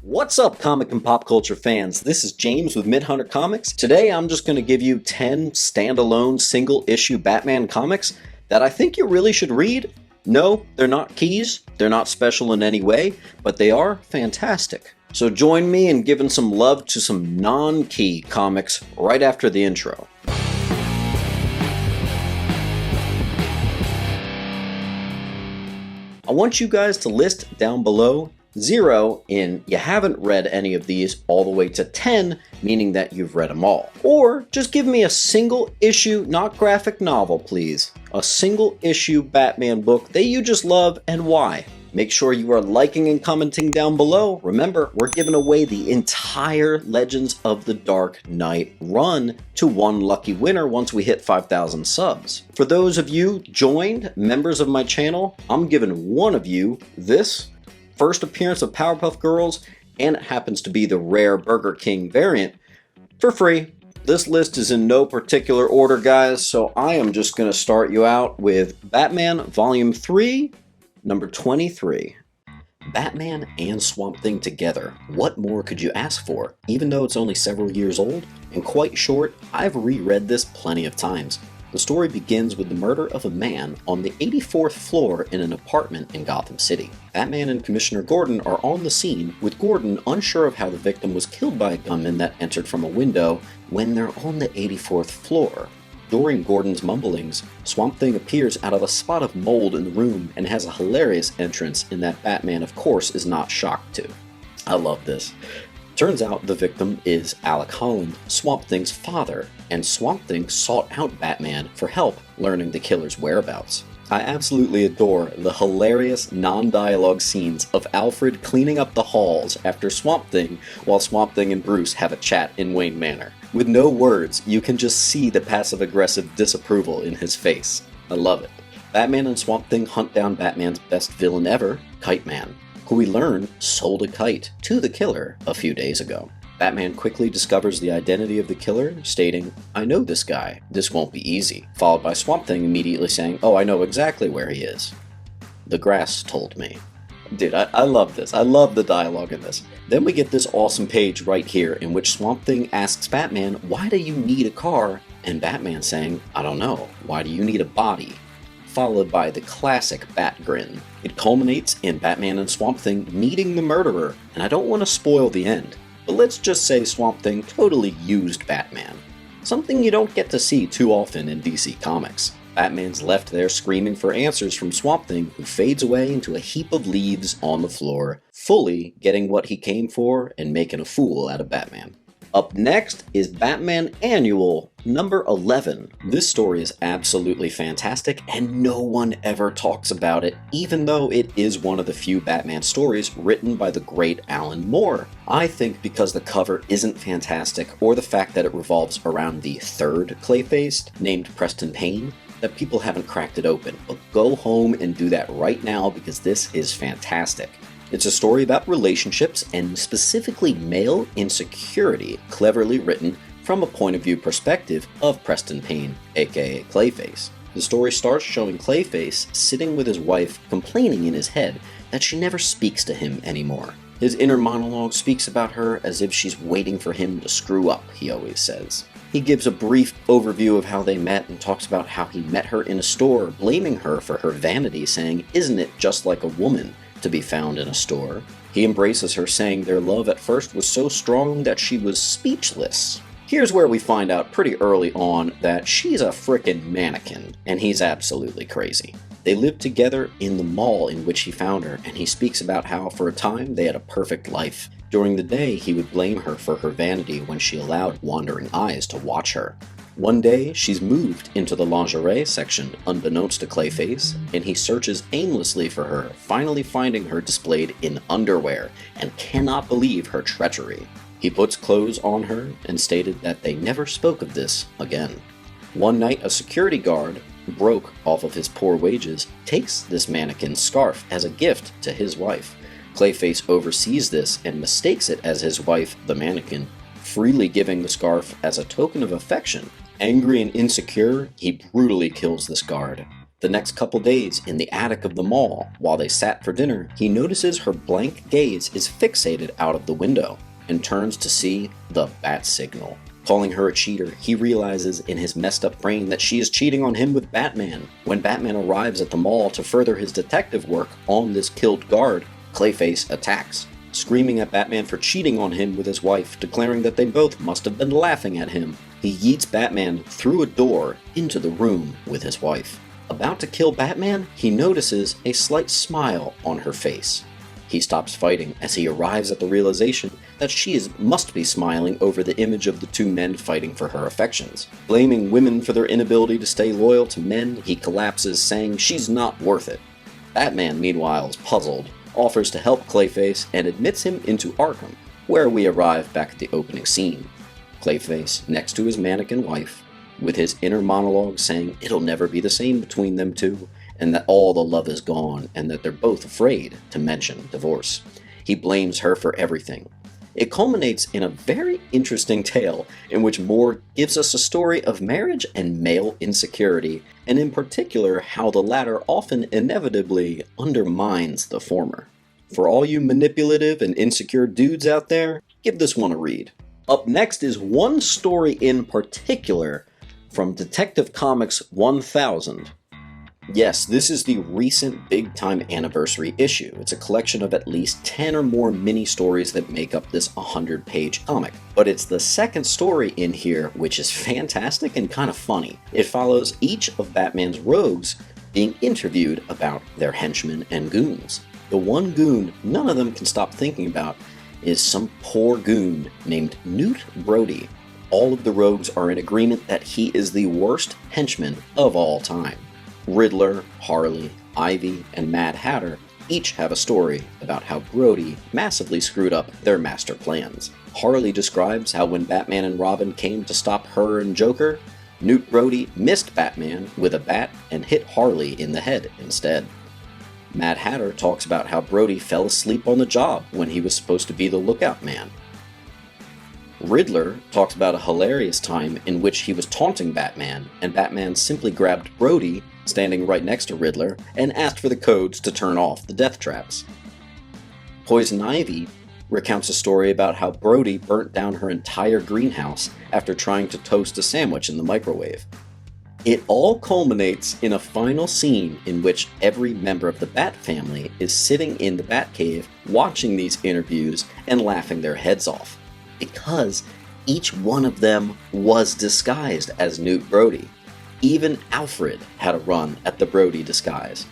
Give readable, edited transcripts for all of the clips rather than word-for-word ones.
What's up, comic and pop culture fans? This is James with Midhunter Comics. Today I'm just going to give you 10 standalone single-issue Batman comics that I think you really should read. No, they're not keys, they're not special in any way, but they are fantastic. So join me in giving some love to some non-key comics right after the intro. I want you guys to list down below 0 in you haven't read any of these all the way to 10, meaning that you've read them all. Or just give me a single issue, not graphic novel please, a single issue Batman book that you just love and why. Make sure you are liking and commenting down below. Remember, we're giving away the entire Legends of the Dark Knight run to one lucky winner once we hit 5,000 subs. For those of you joined, members of my channel, I'm giving one of you this first appearance of Powerpuff Girls, and it happens to be the rare Burger King variant, for free. This list is in no particular order, guys, so I am just going to start you out with Batman Volume 3, number 23. Batman and Swamp Thing together. What more could you ask for? Even though it's only several years old and quite short, I've reread this plenty of times. The story begins with the murder of a man on the 84th floor in an apartment in Gotham City. Batman and Commissioner Gordon are on the scene, with Gordon unsure of how the victim was killed by a gunman that entered from a window when they're on the 84th floor. During Gordon's mumblings, Swamp Thing appears out of a spot of mold in the room and has a hilarious entrance in that Batman, of course, is not shocked to. I love this. Turns out the victim is Alec Holland, Swamp Thing's father, and Swamp Thing sought out Batman for help learning the killer's whereabouts. I absolutely adore the hilarious non-dialogue scenes of Alfred cleaning up the halls after Swamp Thing while Swamp Thing and Bruce have a chat in Wayne Manor. With no words, you can just see the passive-aggressive disapproval in his face. I love it. Batman and Swamp Thing hunt down Batman's best villain ever, Kite Man, who we learn sold a kite to the killer a few days ago. Batman quickly discovers the identity of the killer, stating, "I know this guy, this won't be easy," followed by Swamp Thing immediately saying, "Oh, I know exactly where he is. The grass told me." Dude, I love this. I love the dialogue in this. Then we get this awesome page right here in which Swamp Thing asks Batman, "Why do you need a car?" And Batman saying, "I don't know. Why do you need a body?" Followed by the classic Bat grin. It culminates in Batman and Swamp Thing meeting the murderer, and I don't want to spoil the end, but let's just say Swamp Thing totally used Batman. Something you don't get to see too often in DC Comics. Batman's left there screaming for answers from Swamp Thing, who fades away into a heap of leaves on the floor, fully getting what he came for and making a fool out of Batman. Up next is Batman Annual number 11. This story is absolutely fantastic and no one ever talks about it, even though it is one of the few Batman stories written by the great Alan Moore. I think because the cover isn't fantastic, or the fact that it revolves around the third Clayface, named Preston Payne, that people haven't cracked it open. But go home and do that right now because this is fantastic. It's a story about relationships and specifically male insecurity, cleverly written from a point of view perspective of Preston Payne, aka Clayface. The story starts showing Clayface sitting with his wife complaining in his head that she never speaks to him anymore. His inner monologue speaks about her as if she's waiting for him to screw up, he always says. He gives a brief overview of how they met and talks about how he met her in a store, blaming her for her vanity, saying, "Isn't it just like a woman to be found in a store?" He embraces her, saying their love at first was so strong that she was speechless. Here's where we find out pretty early on that she's a frickin' mannequin, and he's absolutely crazy. They lived together in the mall in which he found her, and he speaks about how for a time they had a perfect life. During the day, he would blame her for her vanity when she allowed wandering eyes to watch her. One day, she's moved into the lingerie section unbeknownst to Clayface, and he searches aimlessly for her, finally finding her displayed in underwear, and cannot believe her treachery. He puts clothes on her and stated that they never spoke of this again. One night, a security guard, broke off of his poor wages, takes this mannequin's scarf as a gift to his wife. Clayface oversees this and mistakes it as his wife, the mannequin, freely giving the scarf as a token of affection. Angry and insecure, he brutally kills this guard. The next couple days, in the attic of the mall, while they sat for dinner, he notices her blank gaze is fixated out of the window, and turns to see the bat signal. Calling her a cheater, he realizes in his messed up brain that she is cheating on him with Batman. When Batman arrives at the mall to further his detective work on this killed guard, Clayface attacks, screaming at Batman for cheating on him with his wife, declaring that they both must have been laughing at him. He yeets Batman through a door into the room with his wife. About to kill Batman, he notices a slight smile on her face. He stops fighting as he arrives at the realization that she must be smiling over the image of the two men fighting for her affections. Blaming women for their inability to stay loyal to men, he collapses, saying she's not worth it. Batman, meanwhile, is puzzled, offers to help Clayface, and admits him into Arkham, where we arrive back at the opening scene. Clayface next to his mannequin wife, with his inner monologue saying it'll never be the same between them two, and that all the love is gone, and that they're both afraid to mention divorce. He blames her for everything. It culminates in a very interesting tale in which Moore gives us a story of marriage and male insecurity, and in particular how the latter often inevitably undermines the former. For all you manipulative and insecure dudes out there, give this one a read. Up next is one story in particular from Detective Comics 1000. Yes, this is the recent big-time anniversary issue. It's a collection of at least 10 or more mini-stories that make up this 100-page comic. But it's the second story in here which is fantastic and kind of funny. It follows each of Batman's rogues being interviewed about their henchmen and goons. The one goon none of them can stop thinking about is some poor goon named Newt Brody. All of the rogues are in agreement that he is the worst henchman of all time. Riddler, Harley, Ivy, and Mad Hatter each have a story about how Brody massively screwed up their master plans. Harley describes how when Batman and Robin came to stop her and Joker, Newt Brody missed Batman with a bat and hit Harley in the head instead. Mad Hatter talks about how Brody fell asleep on the job when he was supposed to be the lookout man. Riddler talks about a hilarious time in which he was taunting Batman, and Batman simply grabbed Brody, standing right next to Riddler, and asked for the codes to turn off the death traps. Poison Ivy recounts a story about how Brody burnt down her entire greenhouse after trying to toast a sandwich in the microwave. It all culminates in a final scene in which every member of the Bat family is sitting in the Batcave watching these interviews and laughing their heads off, because each one of them was disguised as Newt Brody. Even Alfred had a run at the Brody disguise.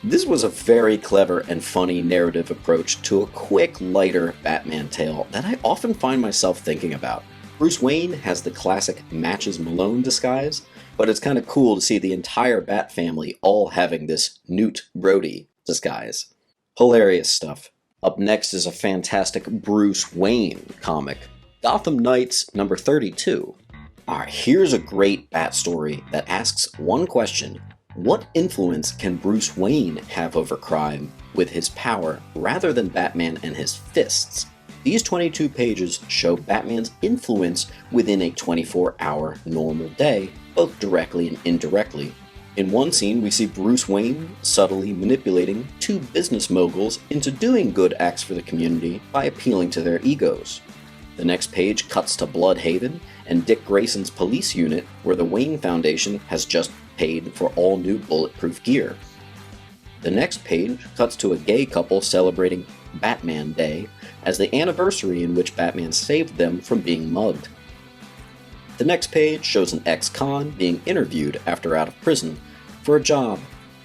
This was a very clever and funny narrative approach to a quick, lighter Batman tale that I often find myself thinking about. Bruce Wayne has the classic Matches Malone disguise, but it's kind of cool to see the entire Bat family all having this Newt Brody disguise. Hilarious stuff. Up next is a fantastic Bruce Wayne comic, Gotham Knights number 32. Alright, here's a great Bat story that asks one question: what influence can Bruce Wayne have over crime with his power rather than Batman and his fists? These 22 pages show Batman's influence within a 24-hour normal day, both directly and indirectly. In one scene, we see Bruce Wayne subtly manipulating two business moguls into doing good acts for the community by appealing to their egos. The next page cuts to Bloodhaven and Dick Grayson's police unit, where the Wayne Foundation has just paid for all new bulletproof gear. The next page cuts to a gay couple celebrating Batman Day as the anniversary in which Batman saved them from being mugged. The next page shows an ex-con being interviewed after out of prison for a job.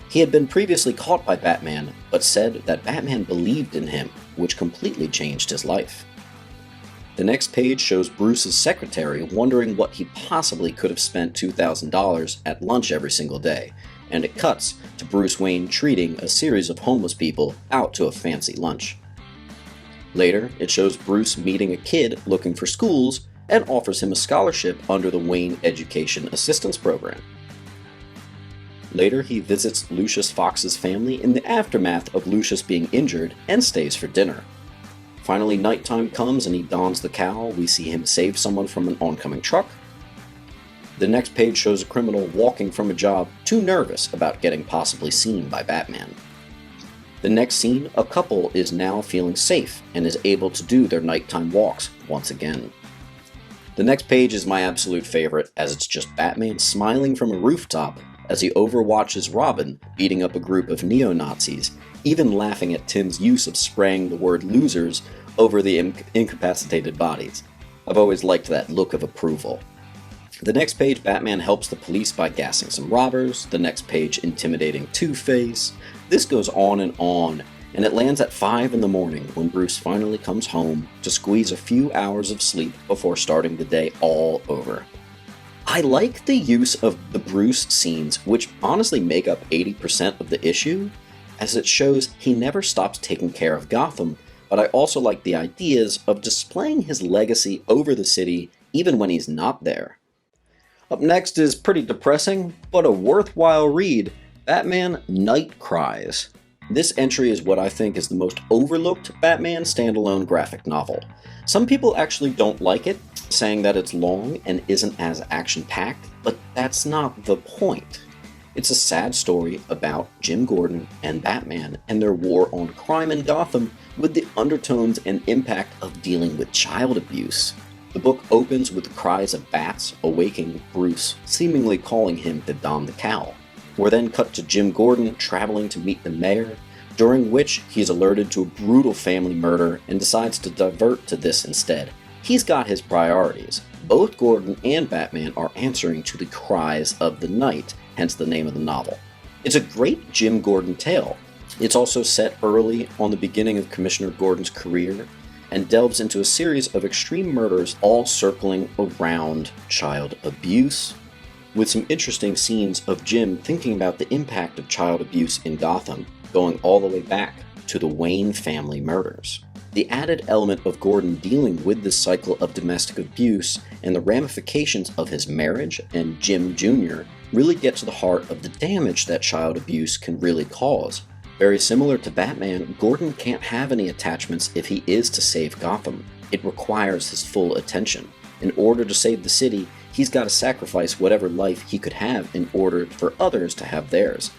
He had been previously caught by Batman, but said that Batman believed in him, which completely changed his life. The next page shows Bruce's secretary wondering what he possibly could have spent $2,000 at lunch every single day, and it cuts to Bruce Wayne treating a series of homeless people out to a fancy lunch. Later, it shows Bruce meeting a kid looking for schools and offers him a scholarship under the Wayne Education Assistance Program. Later, he visits Lucius Fox's family in the aftermath of Lucius being injured and stays for dinner. Finally, nighttime comes and he dons the cowl. We see him save someone from an oncoming truck. The next page shows a criminal walking from a job, too nervous about getting possibly seen by Batman. The next scene, a couple is now feeling safe and is able to do their nighttime walks once again. The next page is my absolute favorite, as it's just Batman smiling from a rooftop as he overwatches Robin beating up a group of neo-Nazis, even laughing at Tim's use of spraying the word losers over the incapacitated bodies. I've always liked that look of approval. The next page, Batman helps the police by gassing some robbers. The next page, intimidating Two-Face. This goes on, and it lands at 5 in the morning when Bruce finally comes home to squeeze a few hours of sleep before starting the day all over. I like the use of the Bruce scenes, which honestly make up 80% of the issue, as it shows he never stops taking care of Gotham, but I also like the ideas of displaying his legacy over the city even when he's not there. Up next is pretty depressing, but a worthwhile read, Batman Night Cries. This entry is what I think is the most overlooked Batman standalone graphic novel. Some people actually don't like it, saying that it's long and isn't as action-packed, but that's not the point. It's a sad story about Jim Gordon and Batman and their war on crime in Gotham, with the undertones and impact of dealing with child abuse. The book opens with the cries of bats awaking Bruce, seemingly calling him to don the cowl. We're then cut to Jim Gordon traveling to meet the mayor, during which he's alerted to a brutal family murder and decides to divert to this instead. He's got his priorities. Both Gordon and Batman are answering to the cries of the night, hence the name of the novel. It's a great Jim Gordon tale. It's also set early on the beginning of Commissioner Gordon's career, and delves into a series of extreme murders all circling around child abuse, with some interesting scenes of Jim thinking about the impact of child abuse in Gotham, going all the way back to the Wayne family murders. The added element of Gordon dealing with this cycle of domestic abuse and the ramifications of his marriage and Jim Jr. really get to the heart of the damage that child abuse can really cause. Very similar to Batman, Gordon can't have any attachments if he is to save Gotham. It requires his full attention. In order to save the city, he's got to sacrifice whatever life he could have in order for others to have theirs.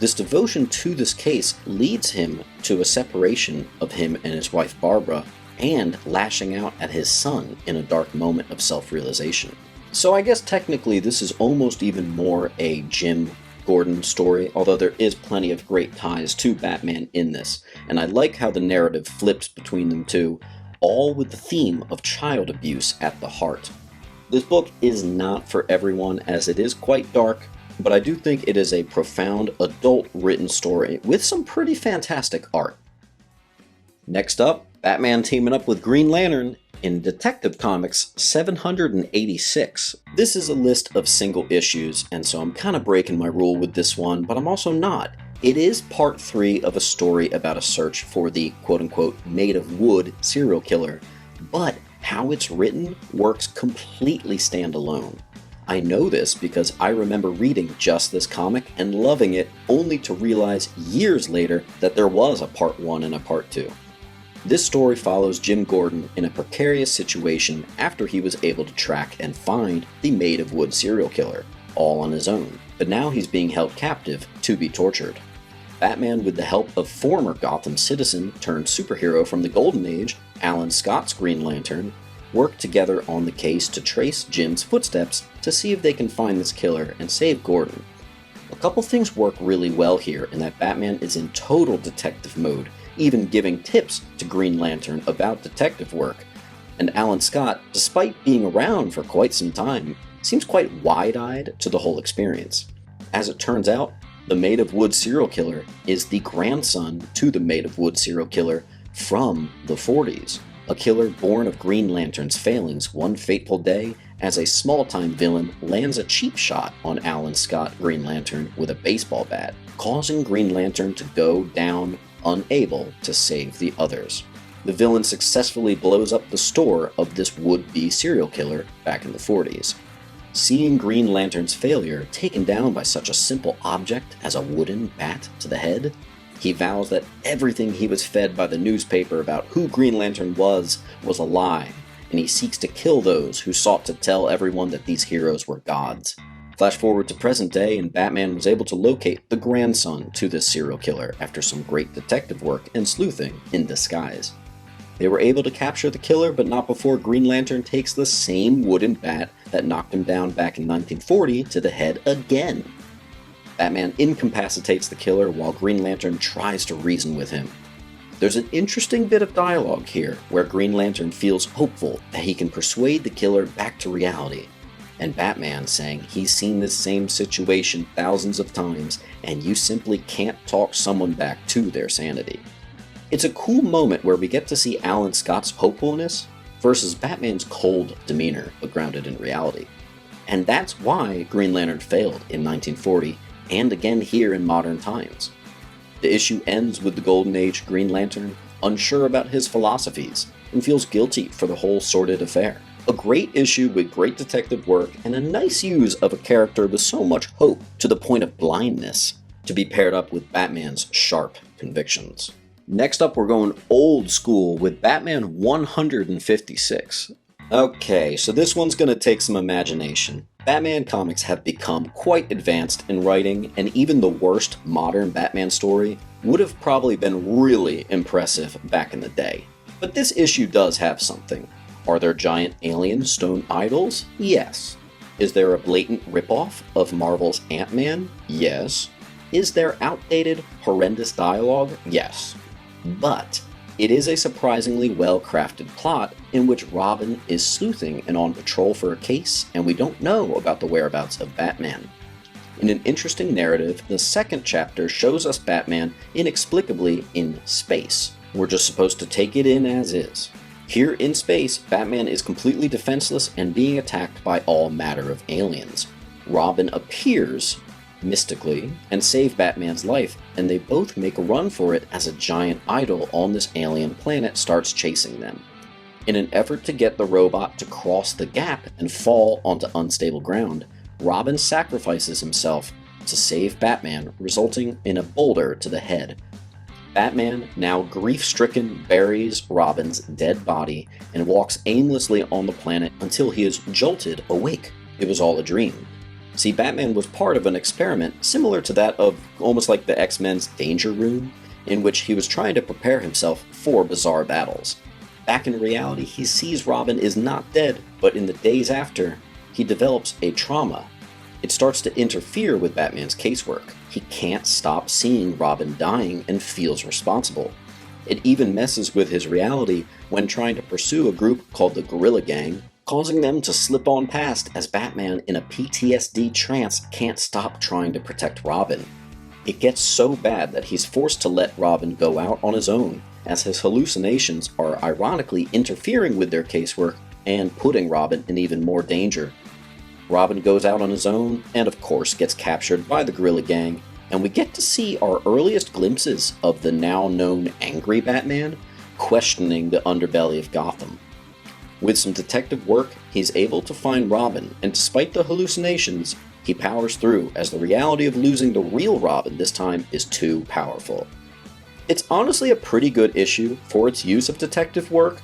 This devotion to this case leads him to a separation of him and his wife Barbara, and lashing out at his son in a dark moment of self-realization. So I guess technically this is almost even more a Jim Gordon story, although there is plenty of great ties to Batman in this, and I like how the narrative flips between them two, all with the theme of child abuse at the heart. This book is not for everyone, as it is quite dark, but I do think it is a profound adult-written story with some pretty fantastic art. Next up, Batman teaming up with Green Lantern in Detective Comics 786. This is a list of single issues, and so I'm kind of breaking my rule with this one, but I'm also not. It is part 3 of a story about a search for the quote-unquote made of wood serial killer, but how it's written works completely standalone. I know this because I remember reading just this comic and loving it, only to realize years later that there was a part 1 and a part 2. This story follows Jim Gordon in a precarious situation after he was able to track and find the made of wood serial killer, all on his own, but now he's being held captive to be tortured. Batman, with the help of former Gotham citizen turned superhero from the Golden Age, Alan Scott's Green Lantern, work together on the case to trace Jim's footsteps to see if they can find this killer and save Gordon. A couple things work really well here in that Batman is in total detective mode, even giving tips to Green Lantern about detective work, and Alan Scott, despite being around for quite some time, seems quite wide-eyed to the whole experience. As it turns out, the made of wood serial killer is the grandson to the made of wood serial killer from the 40s, a killer born of Green Lantern's failings one fateful day as a small-time villain lands a cheap shot on Alan Scott Green Lantern with a baseball bat, causing Green Lantern to go down unable to save the others. The villain successfully blows up the store of this would-be serial killer back in the 40s. Seeing Green Lantern's failure taken down by such a simple object as a wooden bat to the head, he vows that everything he was fed by the newspaper about who Green Lantern was a lie, and he seeks to kill those who sought to tell everyone that these heroes were gods. Flash forward to present day, and Batman was able to locate the grandson to this serial killer after some great detective work and sleuthing in disguise. They were able to capture the killer, but not before Green Lantern takes the same wooden bat that knocked him down back in 1940 to the head again. Batman incapacitates the killer while Green Lantern tries to reason with him. There's an interesting bit of dialogue here where Green Lantern feels hopeful that he can persuade the killer back to reality, and Batman saying he's seen this same situation thousands of times and you simply can't talk someone back to their sanity. It's a cool moment where we get to see Alan Scott's hopefulness versus Batman's cold demeanor but grounded in reality. And that's why Green Lantern failed in 1940 and again here in modern times. The issue ends with the Golden Age Green Lantern unsure about his philosophies and feels guilty for the whole sordid affair. A great issue with great detective work and a nice use of a character with so much hope to the point of blindness to be paired up with Batman's sharp convictions. Next up, we're going old school with Batman 156. Okay, so this one's going to take some imagination. Batman comics have become quite advanced in writing, and even the worst modern Batman story would have probably been really impressive back in the day. But this issue does have something. Are there giant alien stone idols? Yes. Is there a blatant ripoff of Marvel's Ant-Man? Yes. Is there outdated, horrendous dialogue? Yes. But it is a surprisingly well-crafted plot in which Robin is sleuthing and on patrol for a case, and we don't know about the whereabouts of Batman. In an interesting narrative, the second chapter shows us Batman inexplicably in space. We're just supposed to take it in as is. Here in space, Batman is completely defenseless and being attacked by all matter of aliens. Robin appears mystically and saves Batman's life, and they both make a run for it as a giant idol on this alien planet starts chasing them. In an effort to get the robot to cross the gap and fall onto unstable ground, Robin sacrifices himself to save Batman, resulting in a boulder to the head. Batman, now grief-stricken, buries Robin's dead body and walks aimlessly on the planet until he is jolted awake. It was all a dream. See, Batman was part of an experiment similar to that of almost like the X-Men's Danger Room, in which he was trying to prepare himself for bizarre battles. Back in reality, he sees Robin is not dead, but in the days after, he develops a trauma. It starts to interfere with Batman's casework. He can't stop seeing Robin dying and feels responsible. It even messes with his reality when trying to pursue a group called the Gorilla Gang, causing them to slip on past as Batman in a PTSD trance can't stop trying to protect Robin. It gets so bad that he's forced to let Robin go out on his own, as his hallucinations are ironically interfering with their casework and putting Robin in even more danger. Robin goes out on his own, and of course gets captured by the Gorilla Gang, and we get to see our earliest glimpses of the now known angry Batman questioning the underbelly of Gotham. With some detective work, he's able to find Robin, and despite the hallucinations, he powers through as the reality of losing the real Robin this time is too powerful. It's honestly a pretty good issue for its use of detective work,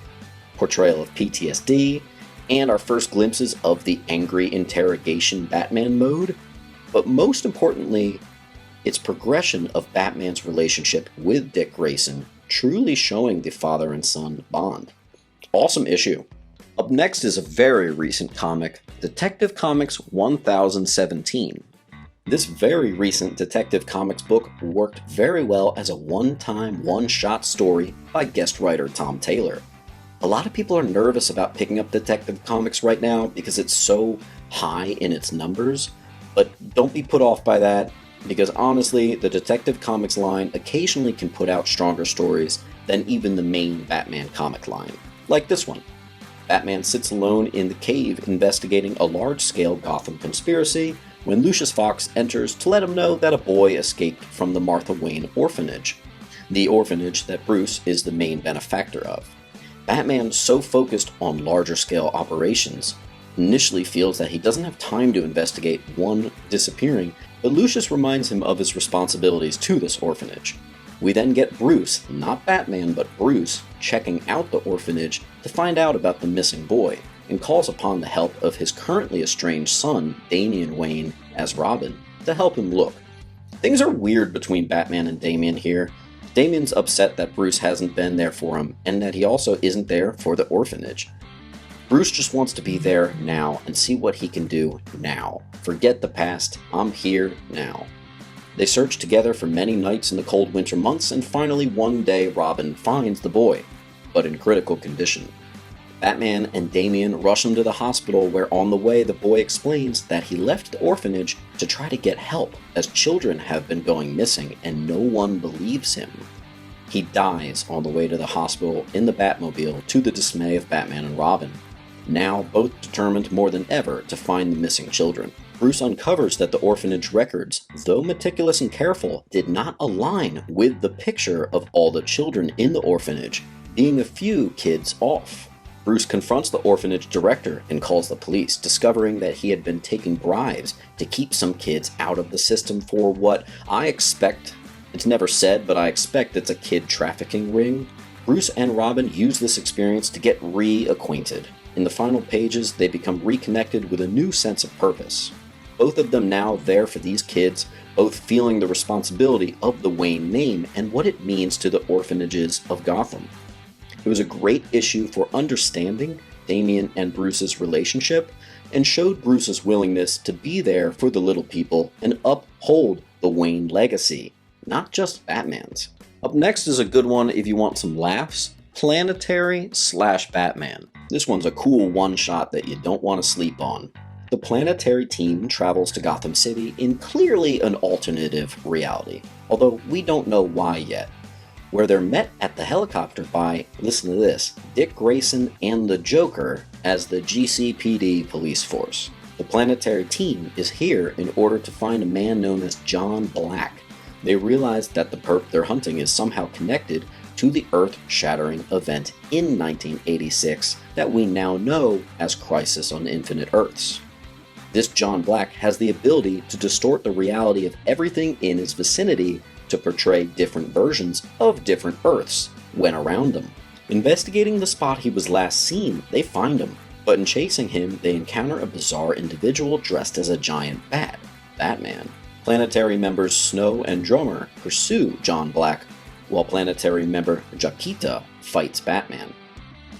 portrayal of PTSD, and our first glimpses of the angry interrogation Batman mode, but most importantly, its progression of Batman's relationship with Dick Grayson, truly showing the father and son bond. Awesome issue. Up next is a very recent comic, Detective Comics 1017. This very recent Detective Comics book worked very well as a one-time, one-shot story by guest writer Tom Taylor. A lot of people are nervous about picking up Detective Comics right now because it's so high in its numbers, but don't be put off by that, because honestly, the Detective Comics line occasionally can put out stronger stories than even the main Batman comic line, like this one. Batman sits alone in the cave investigating a large-scale Gotham conspiracy when Lucius Fox enters to let him know that a boy escaped from the Martha Wayne orphanage, the orphanage that Bruce is the main benefactor of. Batman, so focused on larger-scale operations, initially feels that he doesn't have time to investigate one disappearing, but Lucius reminds him of his responsibilities to this orphanage. We then get Bruce, not Batman, but Bruce, checking out the orphanage to find out about the missing boy, and calls upon the help of his currently estranged son, Damian Wayne, as Robin, to help him look. Things are weird between Batman and Damian here. Damian's upset that Bruce hasn't been there for him, and that he also isn't there for the orphanage. Bruce just wants to be there now and see what he can do now. Forget the past, I'm here now. They search together for many nights in the cold winter months, and finally one day Robin finds the boy, but in critical condition. Batman and Damian rush him to the hospital, where on the way the boy explains that he left the orphanage to try to get help, as children have been going missing and no one believes him. He dies on the way to the hospital in the Batmobile, to the dismay of Batman and Robin, now both determined more than ever to find the missing children. Bruce uncovers that the orphanage records, though meticulous and careful, did not align with the picture of all the children in the orphanage, being a few kids off. Bruce confronts the orphanage director and calls the police, discovering that he had been taking bribes to keep some kids out of the system for what I expect, it's never said, but I expect it's a kid trafficking ring. Bruce and Robin use this experience to get reacquainted. In the final pages, they become reconnected with a new sense of purpose. Both of them now there for these kids, both feeling the responsibility of the Wayne name and what it means to the orphanages of Gotham. It was a great issue for understanding Damian and Bruce's relationship, and showed Bruce's willingness to be there for the little people and uphold the Wayne legacy, not just Batman's. Up next is a good one if you want some laughs, Planetary / Batman. This one's a cool one-shot that you don't want to sleep on. The Planetary team travels to Gotham City in clearly an alternative reality, although we don't know why yet, where they're met at the helicopter by, listen to this, Dick Grayson and the Joker as the GCPD police force. The Planetary team is here in order to find a man known as John Black. They realize that the perp they're hunting is somehow connected to the Earth-shattering event in 1986 that we now know as Crisis on Infinite Earths. This John Black has the ability to distort the reality of everything in his vicinity to portray different versions of different Earths when around them. Investigating the spot he was last seen, they find him, but in chasing him, they encounter a bizarre individual dressed as a giant bat, Batman. Planetary members Snow and Drummer pursue John Black, while Planetary member Jaquita fights Batman.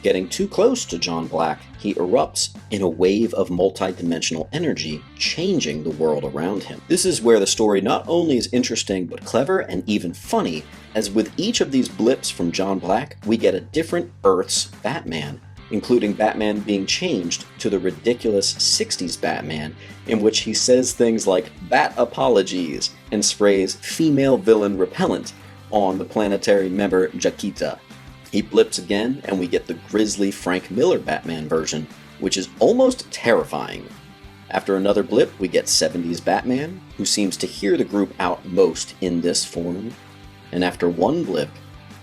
Getting too close to John Black, he erupts in a wave of multi-dimensional energy, changing the world around him. This is where the story not only is interesting, but clever and even funny, as with each of these blips from John Black, we get a different Earth's Batman, including Batman being changed to the ridiculous 60s Batman, in which he says things like "bat apologies" and sprays female villain repellent on the Planetary member Jaquita. He blips again, and we get the grisly Frank Miller Batman version, which is almost terrifying. After another blip, we get 70s Batman, who seems to hear the group out most in this form. And after one blip,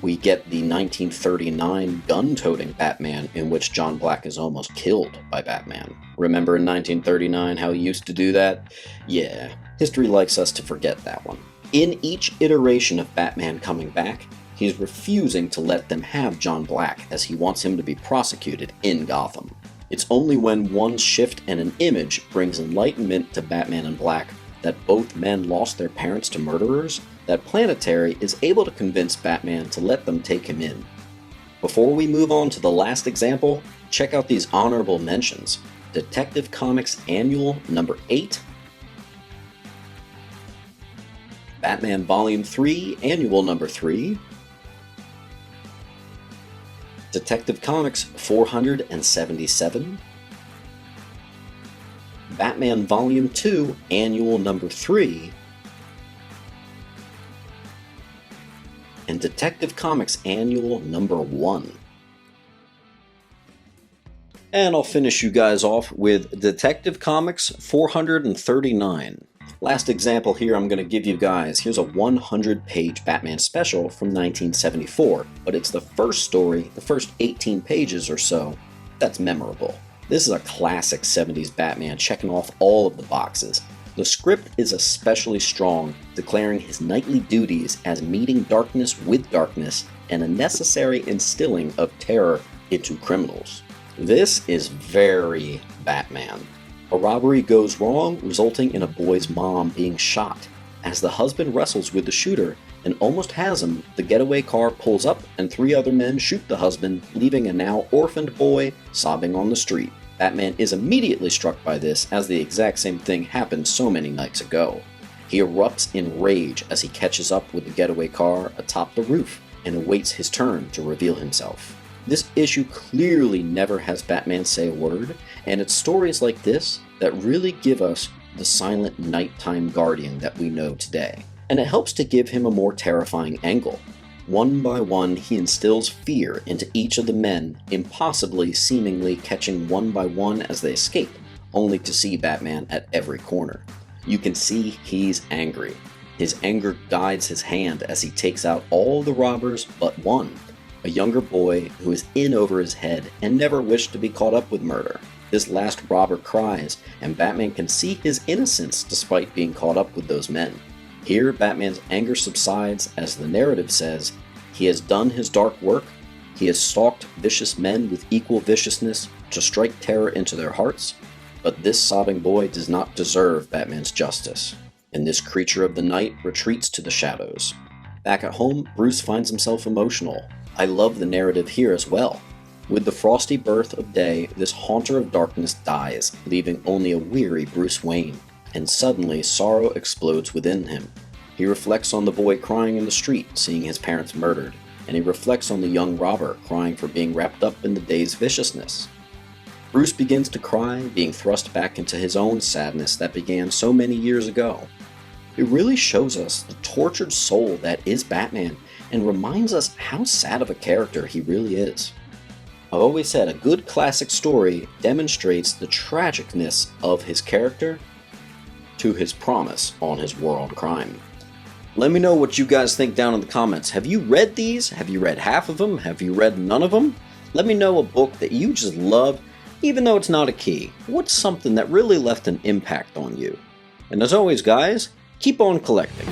we get the 1939 gun-toting Batman, in which John Black is almost killed by Batman. Remember in 1939 how he used to do that? Yeah, history likes us to forget that one. In each iteration of Batman coming back, he's refusing to let them have John Black, as he wants him to be prosecuted in Gotham. It's only when one shift and an image brings enlightenment to Batman and Black that both men lost their parents to murderers that Planetary is able to convince Batman to let them take him in. Before we move on to the last example, check out these honorable mentions. Detective Comics Annual number 8, Batman Volume 3 Annual number 3, Detective Comics 477, Batman Volume 2 Annual number 3, and Detective Comics Annual number 1. And I'll finish you guys off with Detective Comics 439. Last example here I'm going to give you guys. Here's a 100-page Batman special from 1974, but it's the first story, the first 18 pages or so, that's memorable. This is a classic 70s Batman checking off all of the boxes. The script is especially strong, declaring his knightly duties as meeting darkness with darkness and a necessary instilling of terror into criminals. This is very Batman. A robbery goes wrong, resulting in a boy's mom being shot. As the husband wrestles with the shooter and almost has him, the getaway car pulls up and 3 other men shoot the husband, leaving a now orphaned boy sobbing on the street. Batman is immediately struck by this, as the exact same thing happened so many nights ago. He erupts in rage as he catches up with the getaway car atop the roof and awaits his turn to reveal himself. This issue clearly never has Batman say a word, and it's stories like this that really give us the silent nighttime guardian that we know today. And it helps to give him a more terrifying angle. One by one, he instills fear into each of the men, impossibly seemingly catching one by one as they escape, only to see Batman at every corner. You can see he's angry. His anger guides his hand as he takes out all the robbers but one, a younger boy who is in over his head and never wished to be caught up with murder. This last robber cries, and Batman can see his innocence despite being caught up with those men. Here, Batman's anger subsides as the narrative says, he has done his dark work, he has stalked vicious men with equal viciousness to strike terror into their hearts, but this sobbing boy does not deserve Batman's justice, and this creature of the night retreats to the shadows. Back at home, Bruce finds himself emotional. I love the narrative here as well. With the frosty birth of day, this haunter of darkness dies, leaving only a weary Bruce Wayne. And suddenly, sorrow explodes within him. He reflects on the boy crying in the street, seeing his parents murdered, and he reflects on the young robber crying for being wrapped up in the day's viciousness. Bruce begins to cry, being thrust back into his own sadness that began so many years ago. It really shows us the tortured soul that is Batman, and reminds us how sad of a character he really is. I've always said a good classic story demonstrates the tragicness of his character to his promise on his war on crime. Let me know what you guys think down in the comments. Have you read these? Have you read half of them? Have you read none of them? Let me know a book that you just love, even though it's not a key. What's something that really left an impact on you? And as always, guys, keep on collecting.